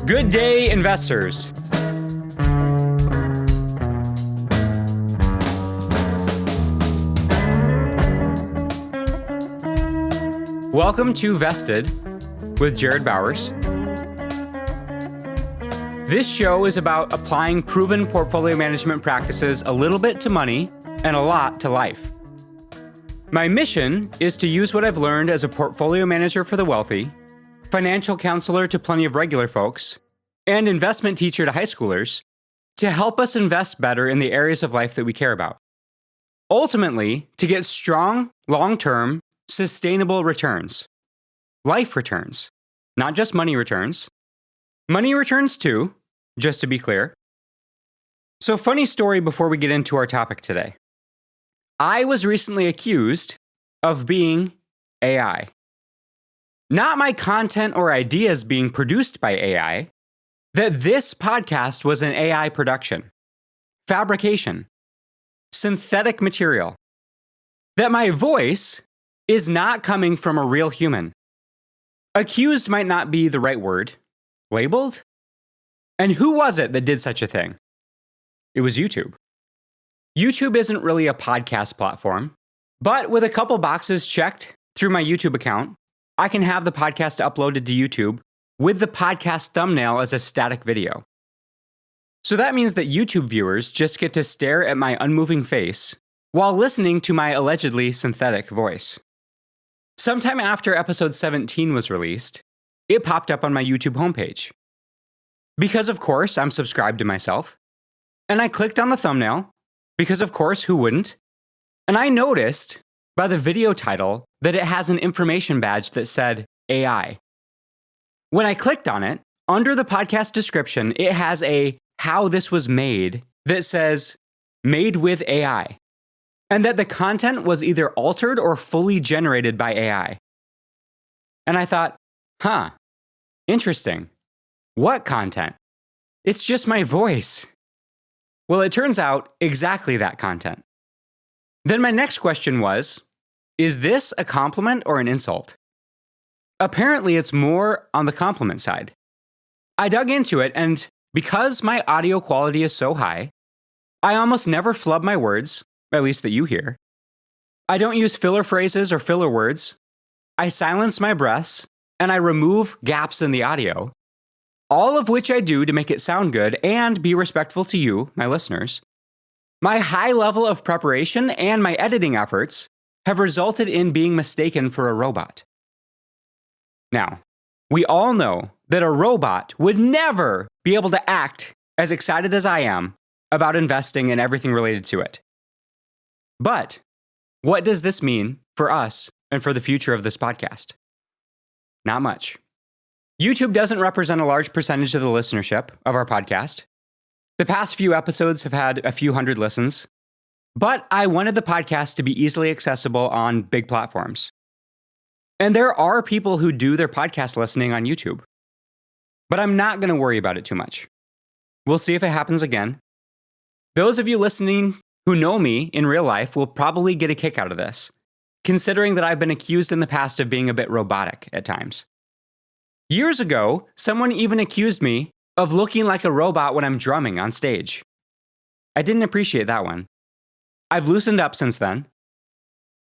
Good day, investors. Welcome to Vested with Jared Bowers. This show is about applying proven portfolio management practices a little bit to money and a lot to life. My mission is to use what I've learned as a portfolio manager for the wealthy, financial counselor to plenty of regular folks, and investment teacher to high schoolers to help us invest better in the areas of life that we care about. Ultimately, to get strong, long-term, sustainable returns. Life returns, not just money returns. Money returns too, just to be clear. So, funny story before we get into our topic today. I was recently accused of being AI. Not my content or ideas being produced by AI, that this podcast was an AI production, fabrication, synthetic material, that my voice is not coming from a real human. Accused might not be the right word. Labeled? And who was it that did such a thing? It was YouTube. YouTube isn't really a podcast platform, but with a couple boxes checked through my YouTube account, I can have the podcast uploaded to YouTube with the podcast thumbnail as a static video. So that means that YouTube viewers just get to stare at my unmoving face while listening to my allegedly synthetic voice. Sometime after episode 17 was released, it popped up on my YouTube homepage. Because of course I'm subscribed to myself, and I clicked on the thumbnail, because of course who wouldn't? And I noticed by the video title that it has an information badge that said AI. When I clicked on it, under the podcast description, it has a how this was made that says made with AI, and that the content was either altered or fully generated by AI. And I thought, interesting. What content? It's just my voice. Well, it turns out exactly that content. Then my next question was, is this a compliment or an insult? Apparently, it's more on the compliment side. I dug into it, and because my audio quality is so high, I almost never flub my words, at least that you hear. I don't use filler phrases or filler words. I silence my breaths, and I remove gaps in the audio, all of which I do to make it sound good and be respectful to you, my listeners. My high level of preparation and my editing efforts have resulted in being mistaken for a robot. Now, we all know that a robot would never be able to act as excited as I am about investing and everything related to it. But what does this mean for us and for the future of this podcast? Not much. YouTube doesn't represent a large percentage of the listenership of our podcast. The past few episodes have had a few hundred listens, but I wanted the podcast to be easily accessible on big platforms. And there are people who do their podcast listening on YouTube. But I'm not going to worry about it too much. We'll see if it happens again. Those of you listening who know me in real life will probably get a kick out of this, considering that I've been accused in the past of being a bit robotic at times. Years ago, someone even accused me of looking like a robot when I'm drumming on stage. I didn't appreciate that one. I've loosened up since then.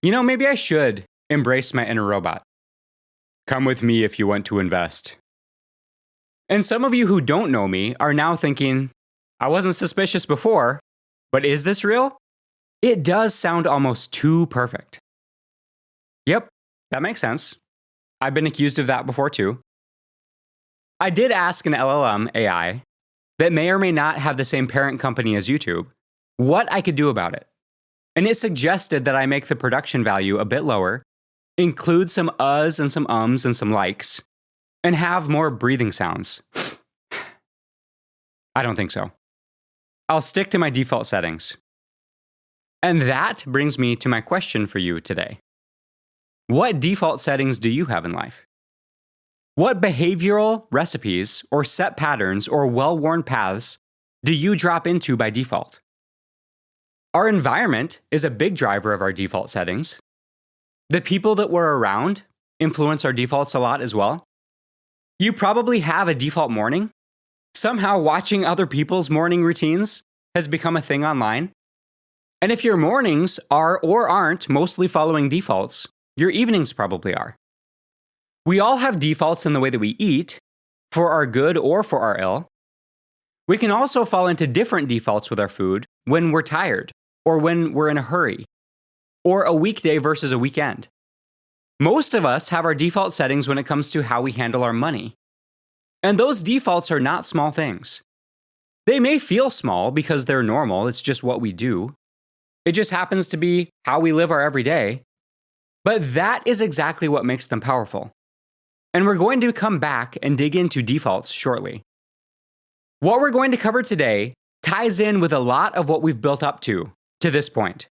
Maybe I should embrace my inner robot. Come with me if you want to invest. And some of you who don't know me are now thinking, I wasn't suspicious before, but is this real? It does sound almost too perfect. Yep, that makes sense. I've been accused of that before too. I did ask an LLM AI that may or may not have the same parent company as YouTube what I could do about it. And it suggested that I make the production value a bit lower, include some uhs and some ums and some likes, and have more breathing sounds. I don't think so. I'll stick to my default settings. And that brings me to my question for you today. What default settings do you have in life? What behavioral recipes or set patterns or well-worn paths do you drop into by default? Our environment is a big driver of our default settings. The people that we're around influence our defaults a lot as well. You probably have a default morning Somehow watching other people's morning routines has become a thing online. And if your mornings are or aren't mostly following defaults, your evenings probably are. We all have defaults in the way that we eat, for our good or for our ill. We can also fall into different defaults with our food when we're tired, or when we're in a hurry, or a weekday versus a weekend. Most of us have our default settings when it comes to how we handle our money. And those defaults are not small things. They may feel small because they're normal, it's just what we do. It just happens to be how we live our everyday. But that is exactly what makes them powerful. And we're going to come back and dig into defaults shortly. What we're going to cover today ties in with a lot of what we've built up to this point.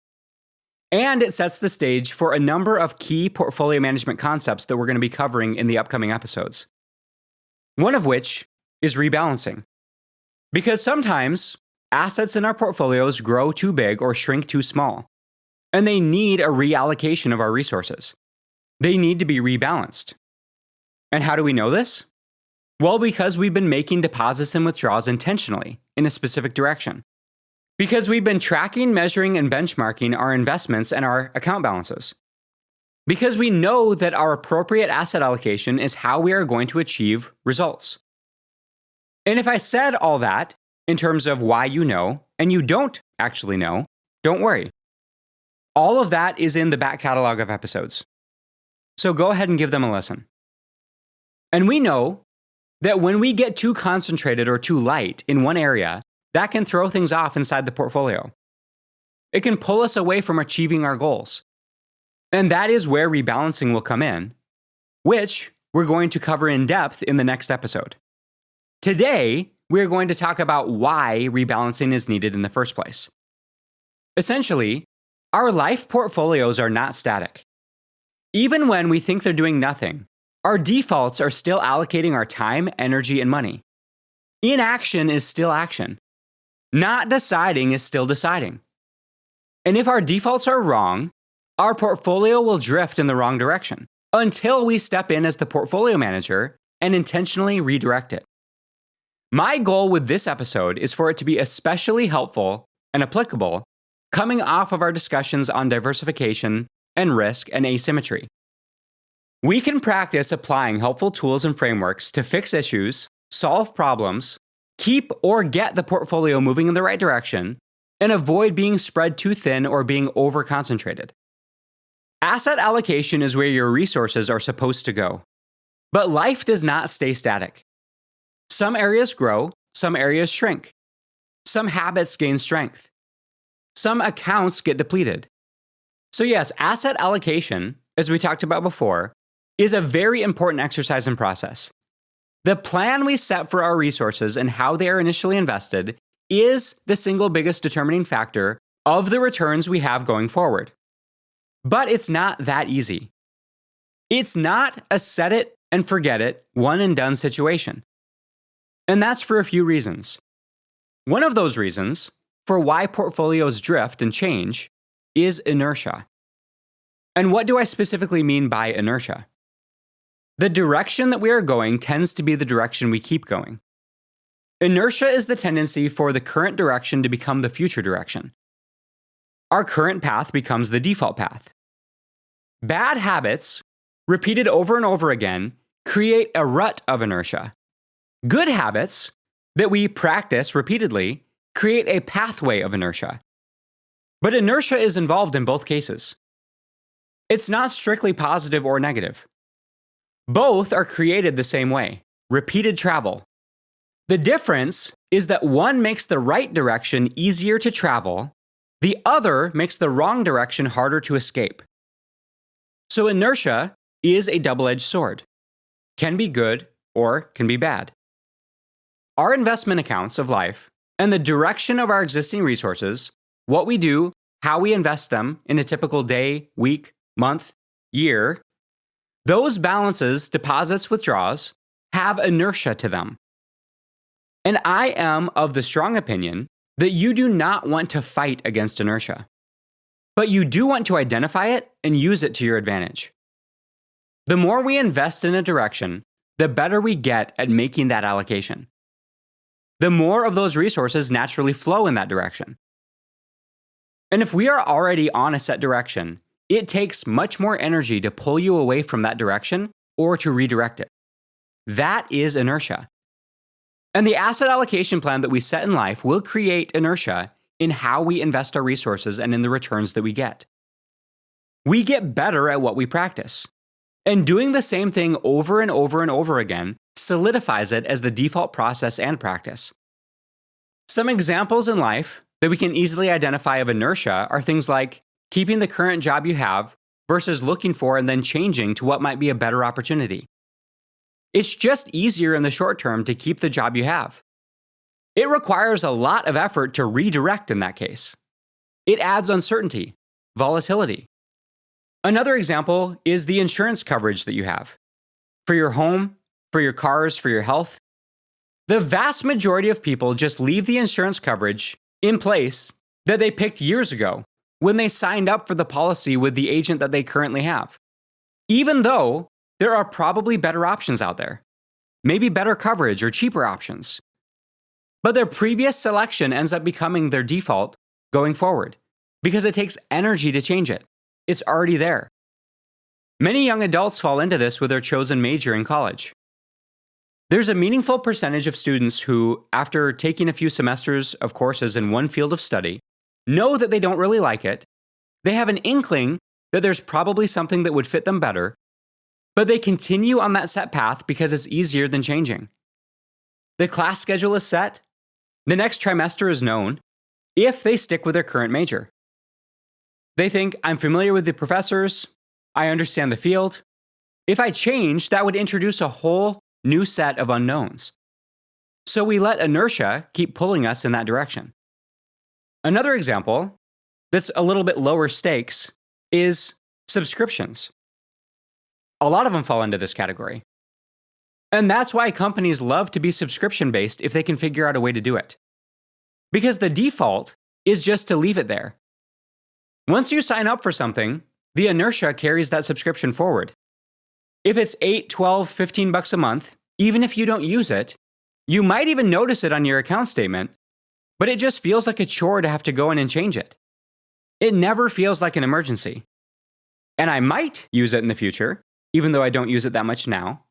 And it sets the stage for a number of key portfolio management concepts that we're going to be covering in the upcoming episodes. One of which is rebalancing. Because sometimes assets in our portfolios grow too big or shrink too small, and they need a reallocation of our resources. They need to be rebalanced. And how do we know this? Well, because we've been making deposits and withdrawals intentionally in a specific direction. Because we've been tracking, measuring, and benchmarking our investments and our account balances. Because we know that our appropriate asset allocation is how we are going to achieve results. And if I said all that in terms of why you know, and you don't actually know, don't worry. All of that is in the back catalog of episodes. So go ahead and give them a listen. And we know that when we get too concentrated or too light in one area, that can throw things off inside the portfolio. It can pull us away from achieving our goals. And that is where rebalancing will come in, which we're going to cover in depth in the next episode. Today, we're going to talk about why rebalancing is needed in the first place. Essentially, our life portfolios are not static. Even when we think they're doing nothing, our defaults are still allocating our time, energy, and money. Inaction is still action. Not deciding is still deciding. And if our defaults are wrong, our portfolio will drift in the wrong direction until we step in as the portfolio manager and intentionally redirect it. My goal with this episode is for it to be especially helpful and applicable coming off of our discussions on diversification and risk and asymmetry. We can practice applying helpful tools and frameworks to fix issues, solve problems, keep or get the portfolio moving in the right direction, and avoid being spread too thin or being over-concentrated. Asset allocation is where your resources are supposed to go. But life does not stay static. Some areas grow, some areas shrink. Some habits gain strength. Some accounts get depleted. So yes, asset allocation, as we talked about before, is a very important exercise and process. The plan we set for our resources and how they are initially invested is the single biggest determining factor of the returns we have going forward. But it's not that easy. It's not a set it and forget it, one and done situation. And that's for a few reasons. One of those reasons for why portfolios drift and change is inertia. And what do I specifically mean by inertia? The direction that we are going tends to be the direction we keep going. Inertia is the tendency for the current direction to become the future direction. Our current path becomes the default path. Bad habits, repeated over and over again, create a rut of inertia. Good habits that we practice repeatedly create a pathway of inertia. But inertia is involved in both cases. It's not strictly positive or negative. Both are created the same way, repeated travel. The difference is that one makes the right direction easier to travel, the other makes the wrong direction harder to escape. So inertia is a double-edged sword. Can be good or can be bad. Our investment accounts of life and the direction of our existing resources, what we do, how we invest them in a typical day, week, month, year, those balances, deposits, withdrawals, have inertia to them. And I am of the strong opinion that you do not want to fight against inertia, but you do want to identify it and use it to your advantage. The more we invest in a direction, the better we get at making that allocation. the more of those resources naturally flow in that direction. And if we are already on a set direction, it takes much more energy to pull you away from that direction or to redirect it. That is inertia. And the asset allocation plan that we set in life will create inertia in how we invest our resources and in the returns that we get. We get better at what we practice. And doing the same thing over and over and over again solidifies it as the default process and practice. Some examples in life that we can easily identify of inertia are things like keeping the current job you have versus looking for and then changing to what might be a better opportunity. It's just easier in the short term to keep the job you have. It requires a lot of effort to redirect in that case. It adds uncertainty, volatility. Another example is the insurance coverage that you have. For your home, for your cars, for your health. The vast majority of people just leave the insurance coverage in place that they picked years ago when they signed up for the policy with the agent that they currently have. Even though there are probably better options out there, maybe better coverage or cheaper options. But their previous selection ends up becoming their default going forward because it takes energy to change it. It's already there. Many young adults fall into this with their chosen major in college. There's a meaningful percentage of students who, after taking a few semesters of courses in one field of study, know that they don't really like it. They have an inkling that there's probably something that would fit them better, but they continue on that set path because it's easier than changing. The class schedule is set. The next trimester is known if they stick with their current major. They think, I'm familiar with the professors, I understand the field. If I change, that would introduce a whole new set of unknowns. So we let inertia keep pulling us in that direction. Another example that's a little bit lower stakes is subscriptions. A lot of them fall into this category. And that's why companies love to be subscription-based if they can figure out a way to do it. Because the default is just to leave it there. Once you sign up for something, the inertia carries that subscription forward. If it's $8, $12, $15 a month, even if you don't use it, you might even notice it on your account statement, but it just feels like a chore to have to go in and change it. It never feels like an emergency. And I might use it in the future, even though I don't use it that much now.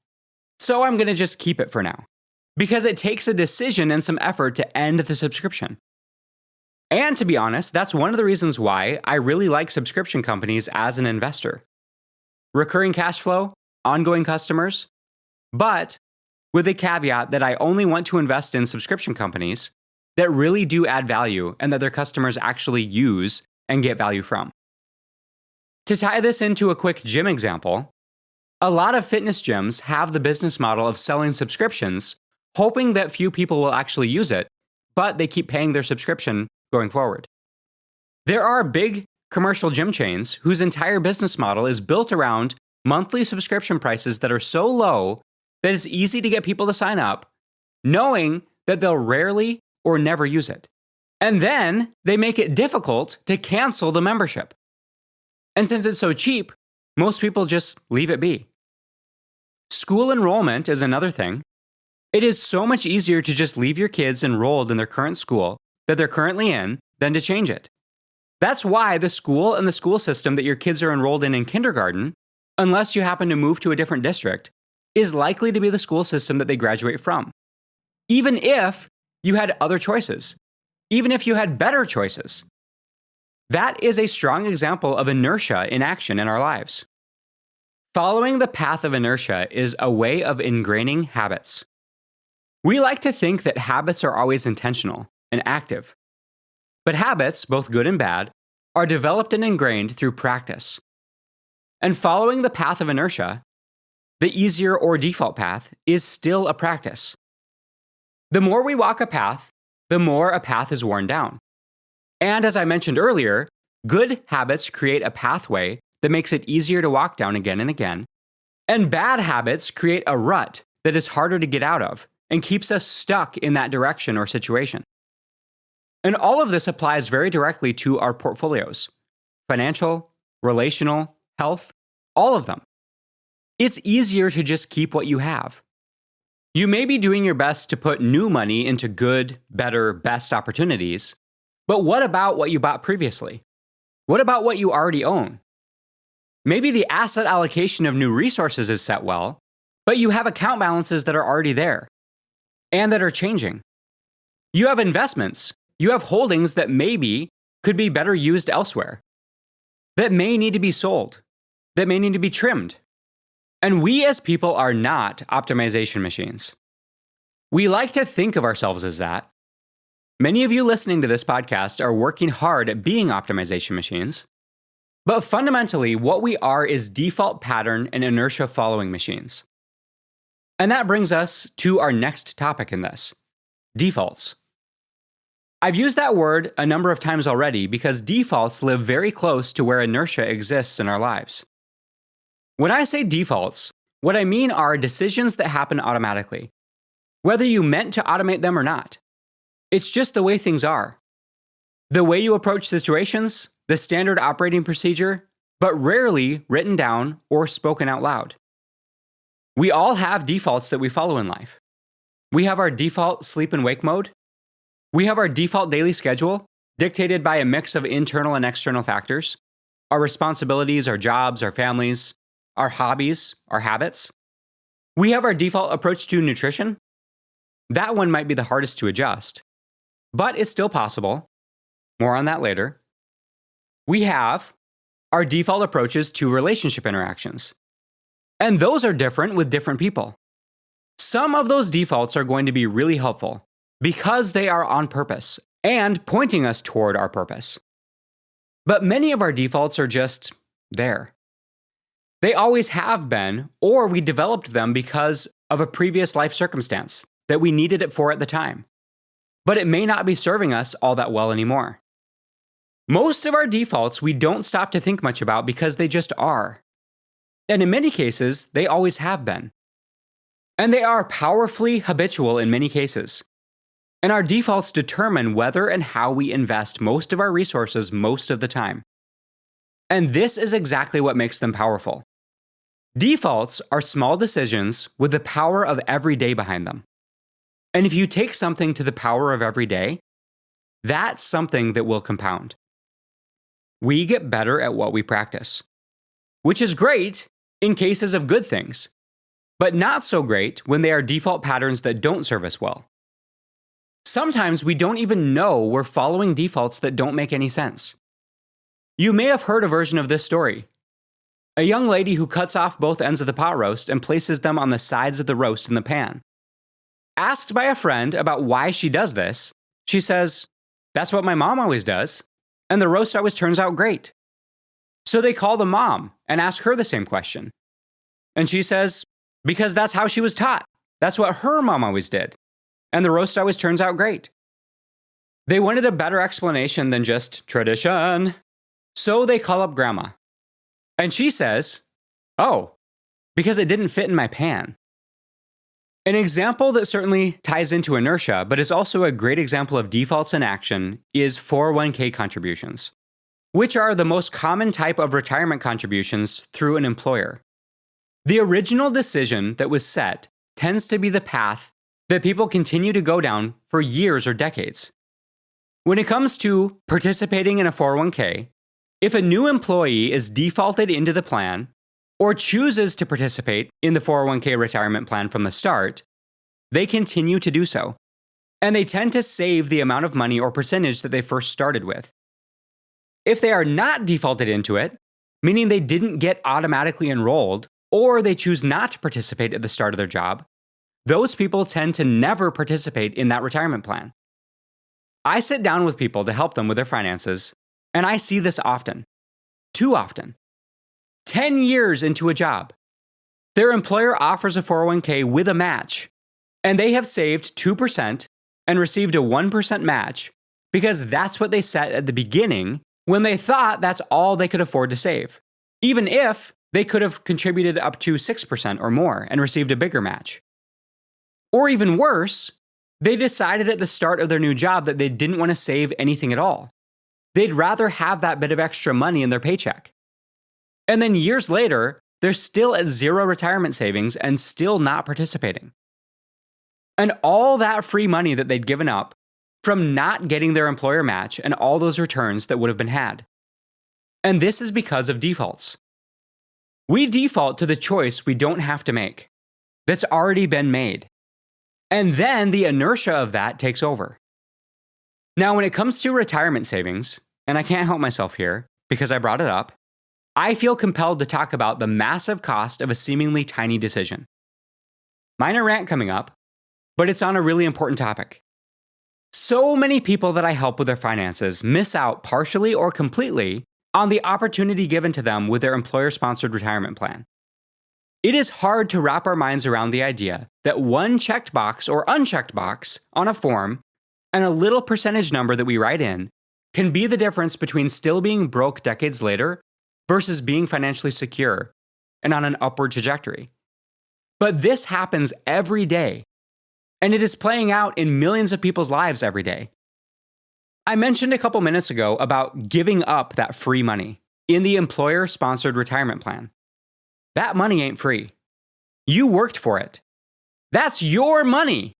So I'm going to just keep it for now, because it takes a decision and some effort to end the subscription. And to be honest, that's one of the reasons why I really like subscription companies as an investor. Recurring cash flow, ongoing customers, but with a caveat that I only want to invest in subscription companies that really do add value and that their customers actually use and get value from. To tie this into a quick gym example, a lot of fitness gyms have the business model of selling subscriptions, hoping that few people will actually use it, but they keep paying their subscription going forward. There are big commercial gym chains whose entire business model is built around monthly subscription prices that are so low that it's easy to get people to sign up, knowing that they'll rarely or never use it. And then they make it difficult to cancel the membership. And since it's so cheap, most people just leave it be. School enrollment is another thing. It is so much easier to just leave your kids enrolled in their current school that they're currently in than to change it. That's why the school and the school system that your kids are enrolled in kindergarten, unless you happen to move to a different district, is likely to be the school system that they graduate from. Even if you had other choices, even if you had better choices. That is a strong example of inertia in action in our lives. Following the path of inertia is a way of ingraining habits. We like to think that habits are always intentional and active. But habits, both good and bad, are developed and ingrained through practice. And following the path of inertia, the easier or default path, is still a practice. The more we walk a path, the more a path is worn down. And as I mentioned earlier, good habits create a pathway that makes it easier to walk down again and again. And bad habits create a rut that is harder to get out of and keeps us stuck in that direction or situation. And all of this applies very directly to our portfolios: financial, relational, health, all of them. It's easier to just keep what you have. You may be doing your best to put new money into good, better, best opportunities, but what about what you bought previously? What about what you already own? Maybe the asset allocation of new resources is set well, but you have account balances that are already there and that are changing. You have investments, you have holdings that maybe could be better used elsewhere, that may need to be sold, that may need to be trimmed. And we as people are not optimization machines. We like to think of ourselves as that. Many of you listening to this podcast are working hard at being optimization machines. But fundamentally, what we are is default pattern and inertia following machines. And that brings us to our next topic in this, defaults. I've used that word a number of times already because defaults live very close to where inertia exists in our lives. When I say defaults, what I mean are decisions that happen automatically, whether you meant to automate them or not. It's just the way things are. The way you approach situations, the standard operating procedure, but rarely written down or spoken out loud. We all have defaults that we follow in life. We have our default sleep and wake mode. We have our default daily schedule, dictated by a mix of internal and external factors. Our responsibilities, our jobs, our families, our hobbies, our habits. We have our default approach to nutrition. That one might be the hardest to adjust, but it's still possible. More on that later. We have our default approaches to relationship interactions. And those are different with different people. Some of those defaults are going to be really helpful because they are on purpose and pointing us toward our purpose. But many of our defaults are just there. They always have been, or we developed them because of a previous life circumstance that we needed it for at the time. But it may not be serving us all that well anymore. Most of our defaults we don't stop to think much about because they just are. And in many cases, they always have been. And they are powerfully habitual in many cases. And our defaults determine whether and how we invest most of our resources most of the time. And this is exactly what makes them powerful. Defaults are small decisions with the power of every day behind them. And if you take something to the power of every day, that's something that will compound. We get better at what we practice, which is great in cases of good things, but not so great when they are default patterns that don't serve us well. Sometimes we don't even know we're following defaults that don't make any sense. You may have heard a version of this story. A young lady who cuts off both ends of the pot roast and places them on the sides of the roast in the pan. Asked by a friend about why she does this, she says, "That's what my mom always does, and the roast always turns out great." So they call the mom and ask her the same question. And she says, "Because that's how she was taught. That's what her mom always did, and the roast always turns out great." They wanted a better explanation than just tradition. So they call up grandma. And she says, "Oh, because it didn't fit in my pan." An example that certainly ties into inertia, but is also a great example of defaults in action, is 401k contributions, which are the most common type of retirement contributions through an employer. The original decision that was set tends to be the path that people continue to go down for years or decades. When it comes to participating in a 401k, if a new employee is defaulted into the plan, or chooses to participate in the 401k retirement plan from the start, they continue to do so. And they tend to save the amount of money or percentage that they first started with. If they are not defaulted into it, meaning they didn't get automatically enrolled, or they choose not to participate at the start of their job, those people tend to never participate in that retirement plan. I sit down with people to help them with their finances, and I see this often. Too often. 10 years into a job, their employer offers a 401k with a match, and they have saved 2% and received a 1% match because that's what they set at the beginning when they thought that's all they could afford to save, even if they could have contributed up to 6% or more and received a bigger match. Or even worse, they decided at the start of their new job that they didn't want to save anything at all. They'd rather have that bit of extra money in their paycheck. And then years later, they're still at zero retirement savings and still not participating. And all that free money that they'd given up from not getting their employer match and all those returns that would have been had. And this is because of defaults. We default to the choice we don't have to make, that's already been made. And then the inertia of that takes over. Now, when it comes to retirement savings, and I can't help myself here because I brought it up, I feel compelled to talk about the massive cost of a seemingly tiny decision. Minor rant coming up, but it's on a really important topic. So many people that I help with their finances miss out partially or completely on the opportunity given to them with their employer-sponsored retirement plan. It is hard to wrap our minds around the idea that one checked box or unchecked box on a form and a little percentage number that we write in can be the difference between still being broke decades later versus being financially secure and on an upward trajectory. But this happens every day, and it is playing out in millions of people's lives every day. I mentioned a couple minutes ago about giving up that free money in the employer-sponsored retirement plan. That money ain't free. You worked for it. That's your money.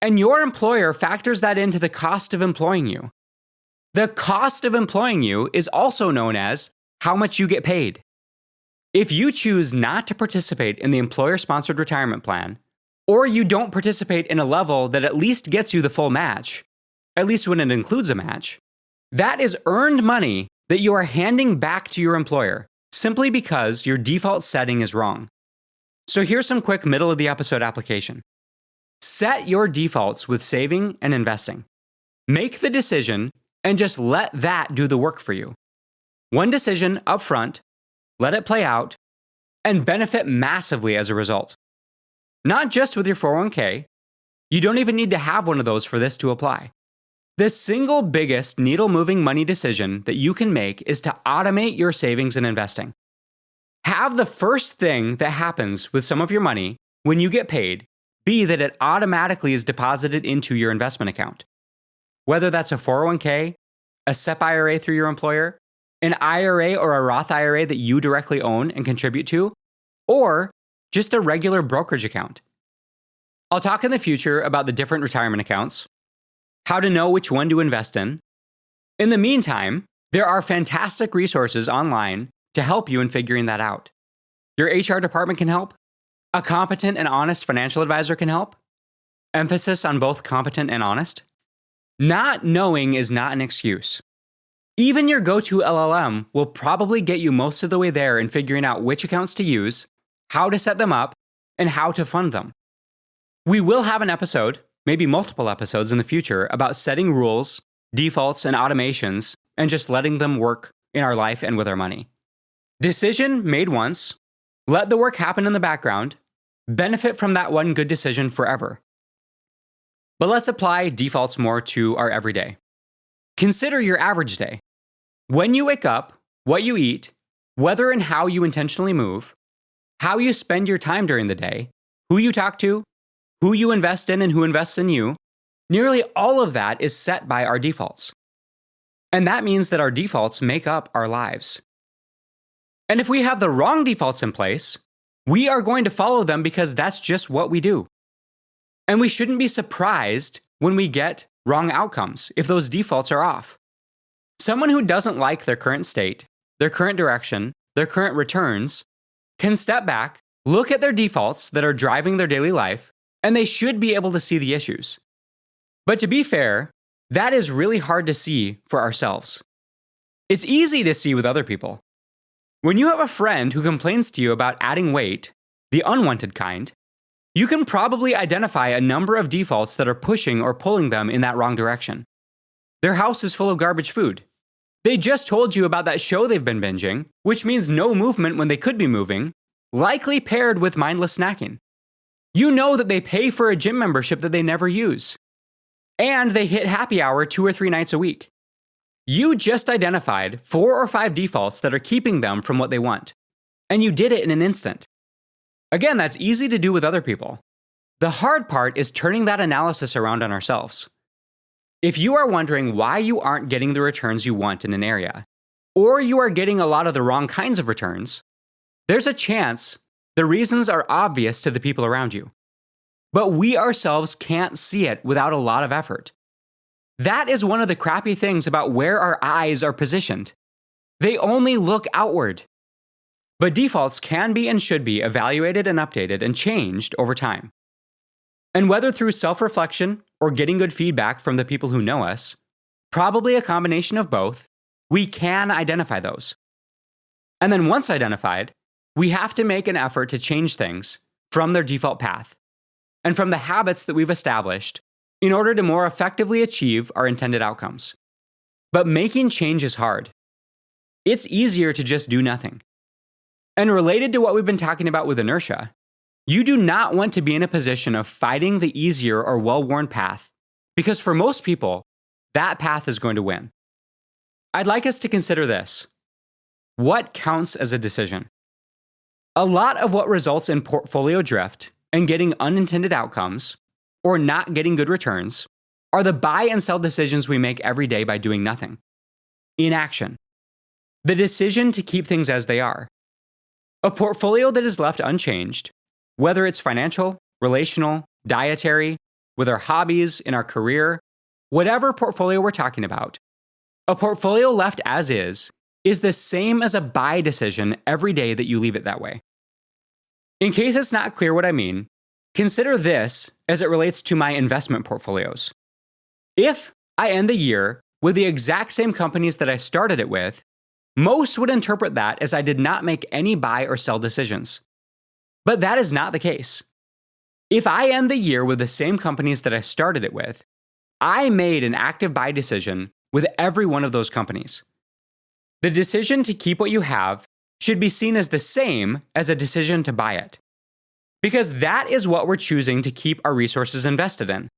And your employer factors that into the cost of employing you. The cost of employing you is also known as how much you get paid. If you choose not to participate in the employer-sponsored retirement plan, or you don't participate in a level that at least gets you the full match, at least when it includes a match, that is earned money that you are handing back to your employer simply because your default setting is wrong. So here's some quick middle of the episode application. Set your defaults with saving and investing. Make the decision and just let that do the work for you. One decision up front, let it play out, and benefit massively as a result. Not just with your 401k, you don't even need to have one of those for this to apply. The single biggest needle-moving money decision that you can make is to automate your savings and investing. Have the first thing that happens with some of your money when you get paid be that it automatically is deposited into your investment account. Whether that's a 401k, a SEP IRA through your employer, an IRA or a Roth IRA that you directly own and contribute to, or just a regular brokerage account. I'll talk in the future about the different retirement accounts, how to know which one to invest in. In the meantime, there are fantastic resources online to help you in figuring that out. Your HR department can help. A competent and honest financial advisor can help. Emphasis on both competent and honest. Not knowing is not an excuse. Even your go-to LLM will probably get you most of the way there in figuring out which accounts to use, how to set them up, and how to fund them. We will have an episode, maybe multiple episodes in the future, about setting rules, defaults, and automations, and just letting them work in our life and with our money. Decision made once, let the work happen in the background, benefit from that one good decision forever. But let's apply defaults more to our everyday. Consider your average day. When you wake up, what you eat, whether and how you intentionally move, how you spend your time during the day, who you talk to, who you invest in and who invests in you, nearly all of that is set by our defaults. And that means that our defaults make up our lives. And if we have the wrong defaults in place, we are going to follow them because that's just what we do. And we shouldn't be surprised when we get wrong outcomes if those defaults are off. Someone who doesn't like their current state, their current direction, their current returns, can step back, look at their defaults that are driving their daily life, and they should be able to see the issues. But to be fair, that is really hard to see for ourselves. It's easy to see with other people. When you have a friend who complains to you about adding weight, the unwanted kind, you can probably identify a number of defaults that are pushing or pulling them in that wrong direction. Their house is full of garbage food. They just told you about that show they've been binging, which means no movement when they could be moving, likely paired with mindless snacking. You know that they pay for a gym membership that they never use. And they hit happy hour 2 or 3 nights a week. You just identified 4 or 5 defaults that are keeping them from what they want. And you did it in an instant. Again, that's easy to do with other people. The hard part is turning that analysis around on ourselves. If you are wondering why you aren't getting the returns you want in an area, or you are getting a lot of the wrong kinds of returns, there's a chance the reasons are obvious to the people around you. but we ourselves can't see it without a lot of effort. That is one of the crappy things about where our eyes are positioned. They only look outward. But defaults can be and should be evaluated and updated and changed over time. And whether through self-reflection or getting good feedback from the people who know us, probably a combination of both, we can identify those. And then once identified, we have to make an effort to change things from their default path and from the habits that we've established in order to more effectively achieve our intended outcomes. But making change is hard. It's easier to just do nothing. And related to what we've been talking about with inertia, you do not want to be in a position of fighting the easier or well-worn path, because for most people, that path is going to win. I'd like us to consider this. What counts as a decision? A lot of what results in portfolio drift and getting unintended outcomes, or not getting good returns, are the buy and sell decisions we make every day by doing nothing. Inaction. The decision to keep things as they are. A portfolio that is left unchanged, whether it's financial, relational, dietary, with our hobbies, in our career, whatever portfolio we're talking about, a portfolio left as is the same as a buy decision every day that you leave it that way. In case it's not clear what I mean, consider this as it relates to my investment portfolios. If I end the year with the exact same companies that I started it with, most would interpret that as I did not make any buy or sell decisions. But that is not the case. If I end the year with the same companies that I started it with, I made an active buy decision with every one of those companies. The decision to keep what you have should be seen as the same as a decision to buy it, because that is what we're choosing to keep our resources invested in.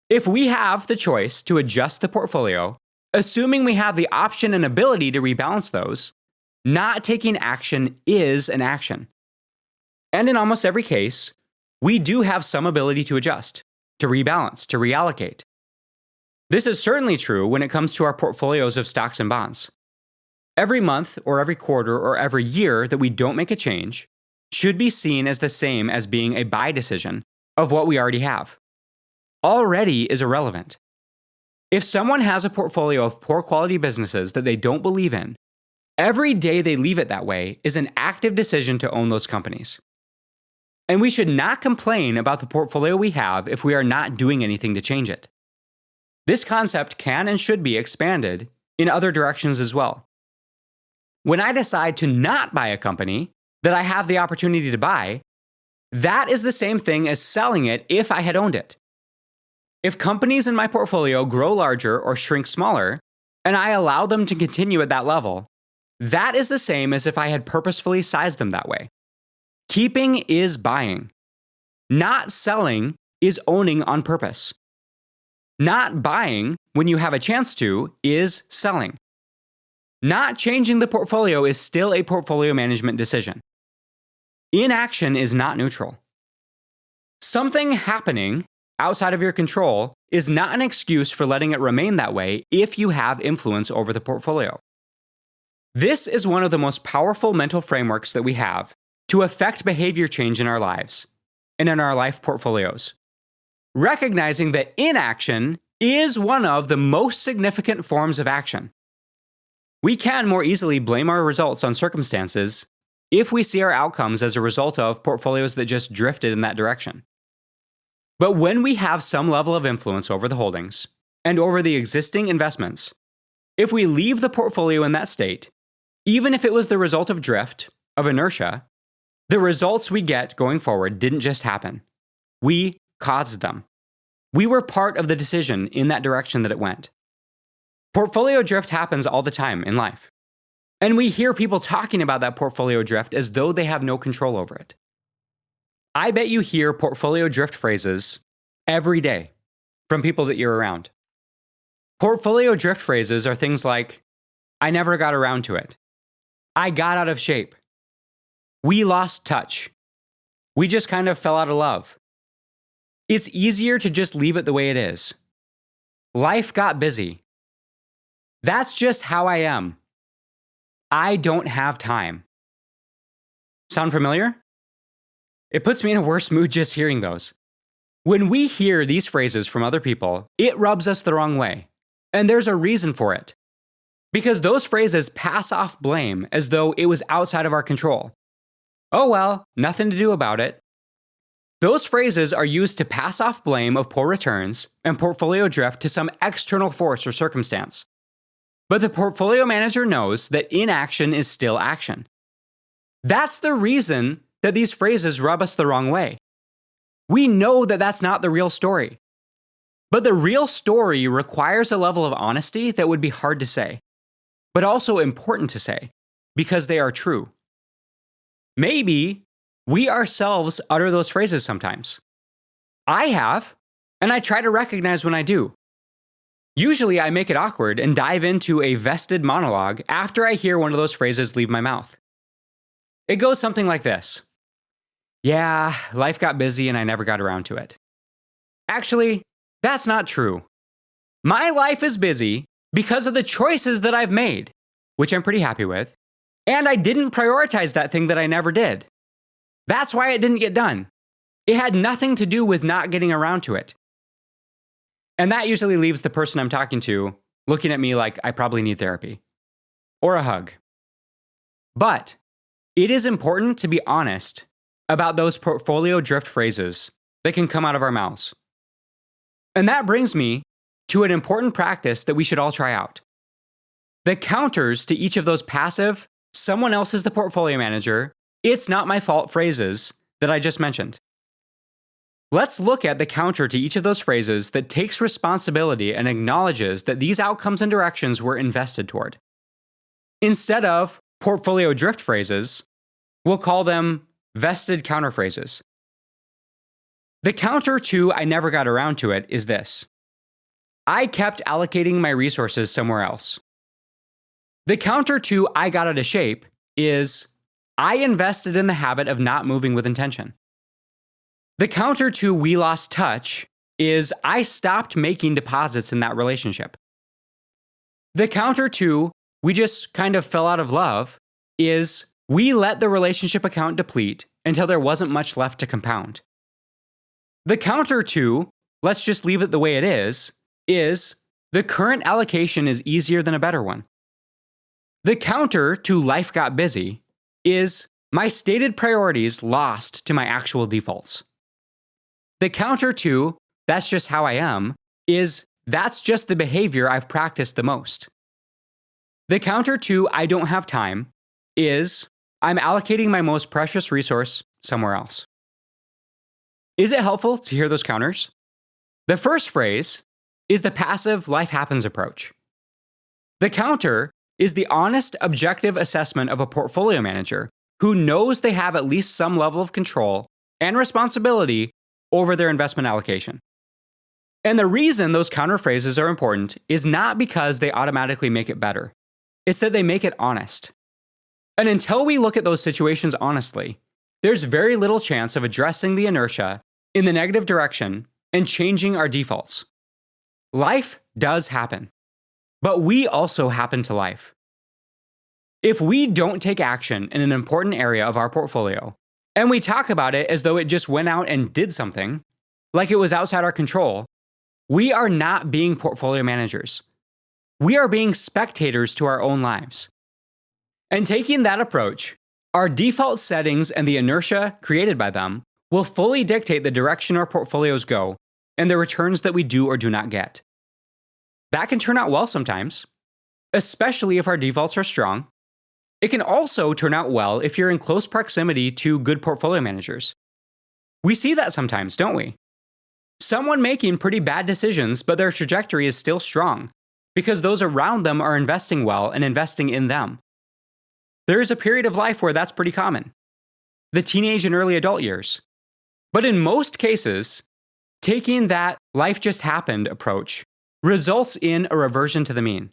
If we have the choice to adjust the portfolio, assuming we have the option and ability to rebalance those, not taking action is an action. And in almost every case, we do have some ability to adjust, to rebalance, to reallocate. This is certainly true when it comes to our portfolios of stocks and bonds. Every month or every quarter or every year that we don't make a change should be seen as the same as being a buy decision of what we already have. Already is irrelevant. If someone has a portfolio of poor quality businesses that they don't believe in, every day they leave it that way is an active decision to own those companies. And we should not complain about the portfolio we have if we are not doing anything to change it. This concept can and should be expanded in other directions as well. When I decide to not buy a company that I have the opportunity to buy, that is the same thing as selling it if I had owned it. If companies in my portfolio grow larger or shrink smaller, and I allow them to continue at that level, that is the same as if I had purposefully sized them that way. Keeping is buying. Not selling is owning on purpose. Not buying when you have a chance to is selling. Not changing the portfolio is still a portfolio management decision. Inaction is not neutral. Something happening outside of your control is not an excuse for letting it remain that way if you have influence over the portfolio. This is one of the most powerful mental frameworks that we have to affect behavior change in our lives and in our life portfolios. Recognizing that inaction is one of the most significant forms of action. We can more easily blame our results on circumstances if we see our outcomes as a result of portfolios that just drifted in that direction. But when we have some level of influence over the holdings and over the existing investments, if we leave the portfolio in that state, even if it was the result of drift, of inertia, the results we get going forward didn't just happen. We caused them. We were part of the decision in that direction that it went. Portfolio drift happens all the time in life. And we hear people talking about that portfolio drift as though they have no control over it. I bet you hear portfolio drift phrases every day from people that you're around. Portfolio drift phrases are things like, I never got around to it. I got out of shape. We lost touch. We just kind of fell out of love. It's easier to just leave it the way it is. Life got busy. That's just how I am. I don't have time. Sound familiar? It puts me in a worse mood just hearing those. When we hear these phrases from other people, it rubs us the wrong way. And there's a reason for it. Because those phrases pass off blame as though it was outside of our control. Oh well, nothing to do about it. Those phrases are used to pass off blame of poor returns and portfolio drift to some external force or circumstance. But the portfolio manager knows that inaction is still action. That's the reason that these phrases rub us the wrong way. We know that that's not the real story. But the real story requires a level of honesty that would be hard to say, but also important to say, because they are true. Maybe we ourselves utter those phrases sometimes. I have, and I try to recognize when I do. Usually I make it awkward and dive into a vested monologue after I hear one of those phrases leave my mouth. It goes something like this. Yeah, life got busy and I never got around to it. Actually, that's not true. My life is busy because of the choices that I've made, which I'm pretty happy with, and I didn't prioritize that thing that I never did. That's why it didn't get done. It had nothing to do with not getting around to it. And that usually leaves the person I'm talking to looking at me like I probably need therapy or a hug. But it is important to be honest about those portfolio drift phrases that can come out of our mouths. And that brings me to an important practice that we should all try out. The counters to each of those passive, someone else is the portfolio manager, it's not my fault phrases that I just mentioned. Let's look at the counter to each of those phrases that takes responsibility and acknowledges that these outcomes and directions were invested toward. Instead of portfolio drift phrases, we'll call them vested counter phrases. The counter to I never got around to it is this. I kept allocating my resources somewhere else. The counter to I got out of shape is I invested in the habit of not moving with intention. The counter to we lost touch is I stopped making deposits in that relationship. The counter to we just kind of fell out of love is we let the relationship account deplete until there wasn't much left to compound. The counter to let's just leave it the way it is the current allocation is easier than a better one. The counter to life got busy is my stated priorities lost to my actual defaults. The counter to that's just how I am is that's just the behavior I've practiced the most. The counter to I don't have time is I'm allocating my most precious resource somewhere else. Is it helpful to hear those counters? The first phrase is the passive life happens approach. The counter is the honest, objective assessment of a portfolio manager who knows they have at least some level of control and responsibility over their investment allocation. And the reason those counter phrases are important is not because they automatically make it better. It's that they make it honest. And until we look at those situations honestly, there's very little chance of addressing the inertia in the negative direction and changing our defaults. Life does happen, but we also happen to life. If we don't take action in an important area of our portfolio, and we talk about it as though it just went out and did something, like it was outside our control, we are not being portfolio managers. We are being spectators to our own lives. And taking that approach, our default settings and the inertia created by them will fully dictate the direction our portfolios go and the returns that we do or do not get. That can turn out well sometimes, especially if our defaults are strong. It can also turn out well if you're in close proximity to good portfolio managers. We see that sometimes, don't we? Someone making pretty bad decisions, but their trajectory is still strong because those around them are investing well and investing in them. There is a period of life where that's pretty common, the teenage and early adult years. But in most cases, taking that life just happened approach results in a reversion to the mean,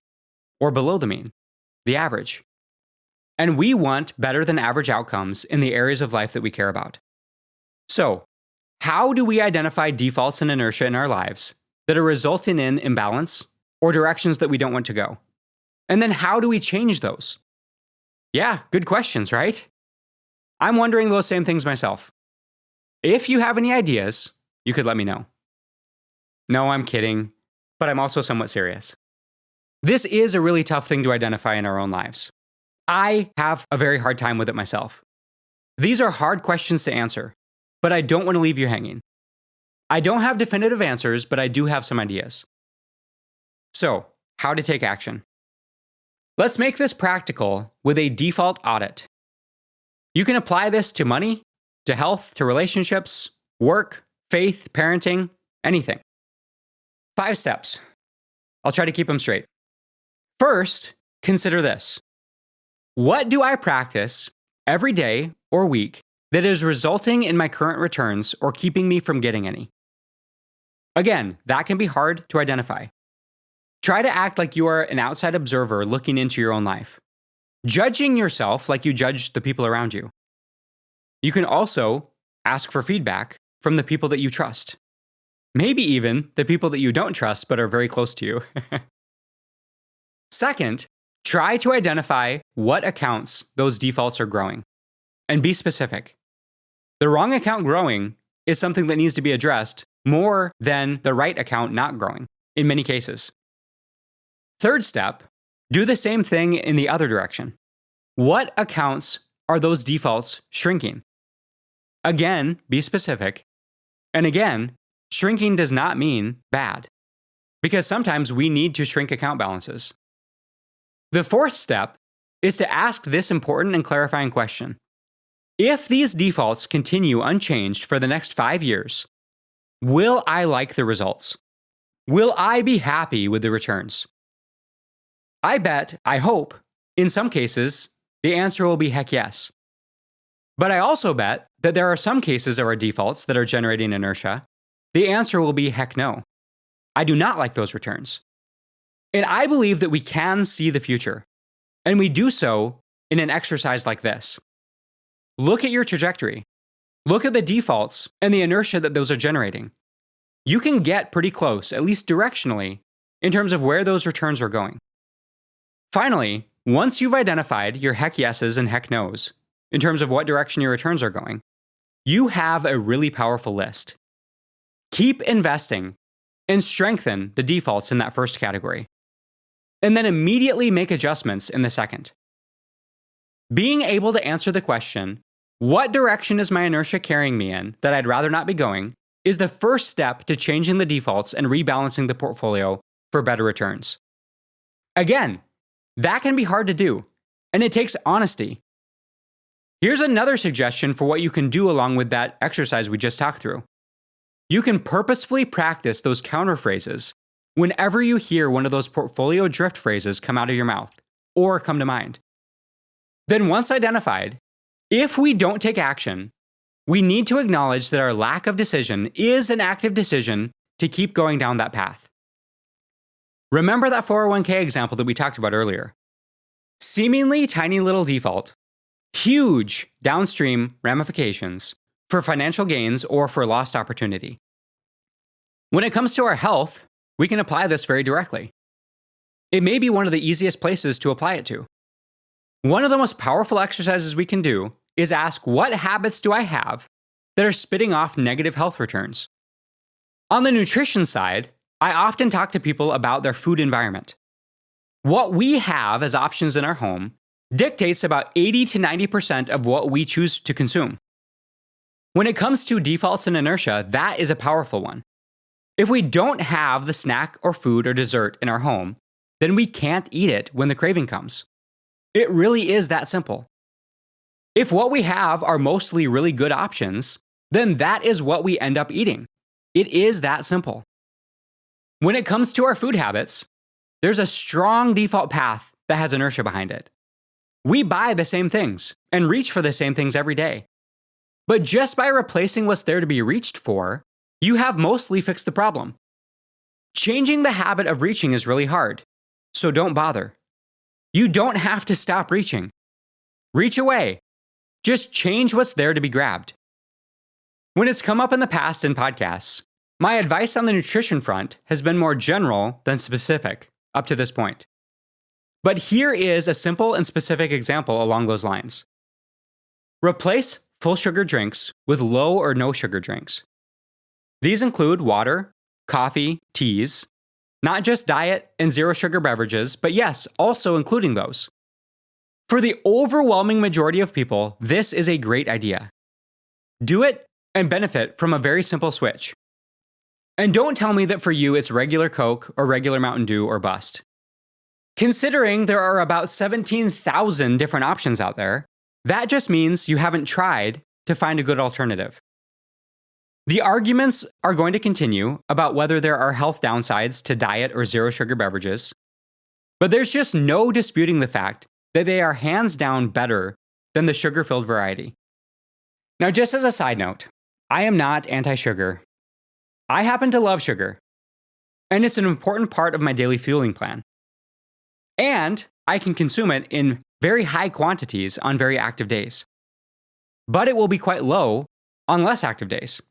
or below the mean, the average. And we want better than average outcomes in the areas of life that we care about. So, how do we identify defaults and inertia in our lives that are resulting in imbalance or directions that we don't want to go? And then how do we change those? Yeah, good questions, right? I'm wondering those same things myself. If you have any ideas, you could let me know. No, I'm kidding, but I'm also somewhat serious. This is a really tough thing to identify in our own lives. I have a very hard time with it myself. These are hard questions to answer, but I don't want to leave you hanging. I don't have definitive answers, but I do have some ideas. So, how to take action? Let's make this practical with a default audit. You can apply this to money, to health, to relationships, work, faith, parenting, anything. 5 steps. I'll try to keep them straight. First, consider this. What do I practice every day or week that is resulting in my current returns or keeping me from getting any? Again, that can be hard to identify. Try to act like you are an outside observer looking into your own life, judging yourself like you judge the people around you. You can also ask for feedback from the people that you trust. Maybe even the people that you don't trust but are very close to you. Second, try to identify what accounts those defaults are growing, and be specific. The wrong account growing is something that needs to be addressed more than the right account not growing, in many cases. Third step, do the same thing in the other direction. What accounts are those defaults shrinking? Again, be specific. And again, shrinking does not mean bad, because sometimes we need to shrink account balances. The fourth step is to ask this important and clarifying question. If these defaults continue unchanged for the next 5 years, will I like the results? Will I be happy with the returns? I hope, in some cases, the answer will be heck yes. But I also bet that there are some cases of our defaults that are generating inertia. The answer will be heck no. I do not like those returns. And I believe that we can see the future. And we do so in an exercise like this. Look at your trajectory. Look at the defaults and the inertia that those are generating. You can get pretty close, at least directionally, in terms of where those returns are going. Finally, once you've identified your heck yeses and heck nos, in terms of what direction your returns are going, you have a really powerful list. Keep investing and strengthen the defaults in that first category, and then immediately make adjustments in the second. Being able to answer the question, what direction is my inertia carrying me in that I'd rather not be going, is the first step to changing the defaults and rebalancing the portfolio for better returns. Again, that can be hard to do, and it takes honesty. Here's another suggestion for what you can do along with that exercise we just talked through. You can purposefully practice those counter phrases whenever you hear one of those portfolio drift phrases come out of your mouth or come to mind. Then once identified, if we don't take action, we need to acknowledge that our lack of decision is an active decision to keep going down that path. Remember that 401k example that we talked about earlier. Seemingly tiny little default, huge downstream ramifications for financial gains or for lost opportunity. When it comes to our health, we can apply this very directly. It may be one of the easiest places to apply it to. One of the most powerful exercises we can do is ask, what habits do I have that are spitting off negative health returns? On the nutrition side, I often talk to people about their food environment. What we have as options in our home dictates about 80 to 90% of what we choose to consume. When it comes to defaults and inertia, that is a powerful one. If we don't have the snack or food or dessert in our home, then we can't eat it when the craving comes. It really is that simple. If what we have are mostly really good options, then that is what we end up eating. It is that simple. When it comes to our food habits, there's a strong default path that has inertia behind it. We buy the same things and reach for the same things every day. But just by replacing what's there to be reached for, you have mostly fixed the problem. Changing the habit of reaching is really hard, so don't bother. You don't have to stop reaching. Reach away. Just change what's there to be grabbed. When it's come up in the past in podcasts, my advice on the nutrition front has been more general than specific up to this point. But here is a simple and specific example along those lines. Replace full sugar drinks with low or no sugar drinks. These include water, coffee, teas, not just diet and zero sugar beverages, but yes, also including those. For the overwhelming majority of people, this is a great idea. Do it and benefit from a very simple switch. And don't tell me that for you it's regular Coke or regular Mountain Dew or bust. Considering there are about 17,000 different options out there, that just means you haven't tried to find a good alternative. The arguments are going to continue about whether there are health downsides to diet or zero sugar beverages, but there's just no disputing the fact that they are hands down better than the sugar-filled variety. Now, just as a side note, I am not anti-sugar. I happen to love sugar, and it's an important part of my daily fueling plan. And I can consume it in very high quantities on very active days. But it will be quite low on less active days.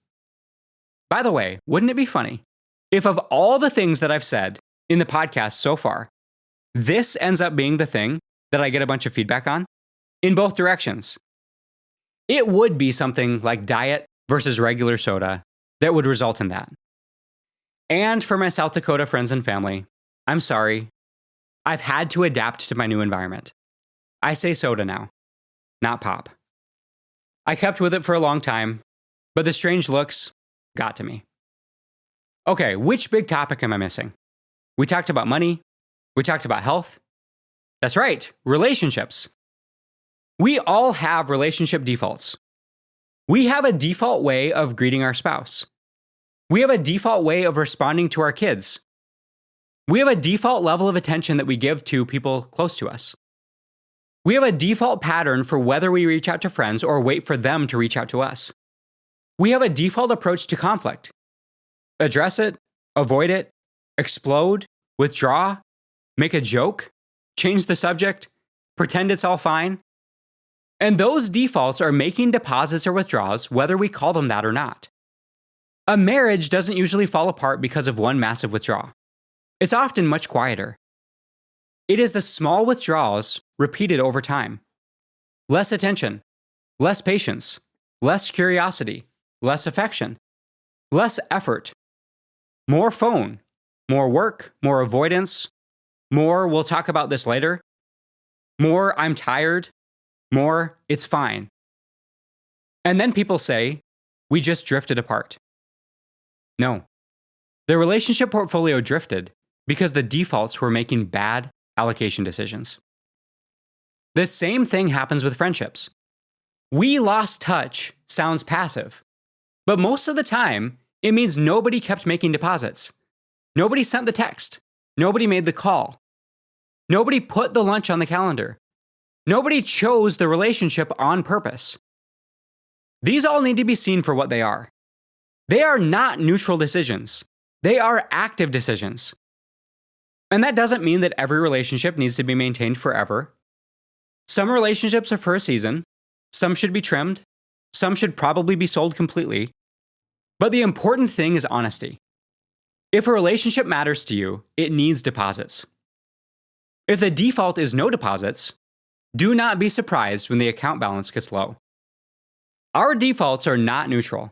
By the way, wouldn't it be funny if of all the things that I've said in the podcast so far, this ends up being the thing that I get a bunch of feedback on in both directions? It would be something like diet versus regular soda that would result in that. And for my South Dakota friends and family, I'm sorry. I've had to adapt to my new environment. I say soda now, not pop. I kept with it for a long time, but the strange looks got to me. Okay, which big topic am I missing? We talked about money. We talked about health. That's right, relationships. We all have relationship defaults. We have a default way of greeting our spouse. We have a default way of responding to our kids. We have a default level of attention that we give to people close to us. We have a default pattern for whether we reach out to friends or wait for them to reach out to us. We have a default approach to conflict. Address it, avoid it, explode, withdraw, make a joke, change the subject, pretend it's all fine. And those defaults are making deposits or withdrawals, whether we call them that or not. A marriage doesn't usually fall apart because of one massive withdrawal. It's often much quieter. It is the small withdrawals repeated over time. Less attention, less patience, less curiosity, less affection, less effort, more phone, more work, more avoidance, more we'll talk about this later, more I'm tired, more it's fine. And then people say, we just drifted apart. No. The relationship portfolio drifted because the defaults were making bad allocation decisions. The same thing happens with friendships. We lost touch sounds passive, but most of the time, it means nobody kept making deposits. Nobody sent the text. Nobody made the call. Nobody put the lunch on the calendar. Nobody chose the relationship on purpose. These all need to be seen for what they are. They are not neutral decisions. They are active decisions. And that doesn't mean that every relationship needs to be maintained forever. Some relationships are for a season. Some should be trimmed. Some should probably be sold completely. But the important thing is honesty. If a relationship matters to you, it needs deposits. If the default is no deposits, do not be surprised when the account balance gets low. Our defaults are not neutral.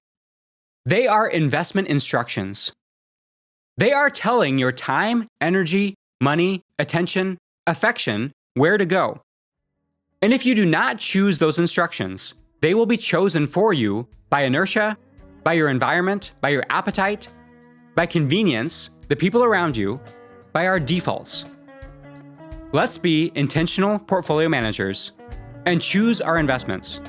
They are investment instructions. They are telling your time, energy, money, attention, affection where to go. And if you do not choose those instructions, they will be chosen for you by inertia, by your environment, by your appetite, by convenience, the people around you, by our defaults. Let's be intentional portfolio managers and choose our investments,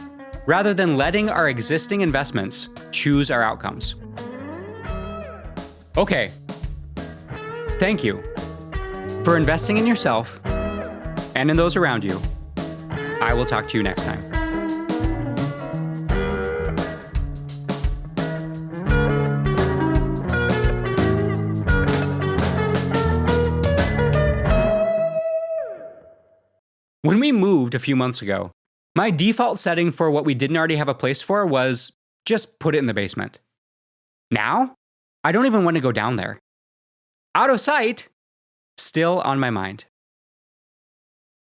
rather than letting our existing investments choose our outcomes. Okay. Thank you for investing in yourself and in those around you. I will talk to you next time. When we moved a few months ago, my default setting for what we didn't already have a place for was just put it in the basement. Now, I don't even want to go down there. Out of sight, still on my mind.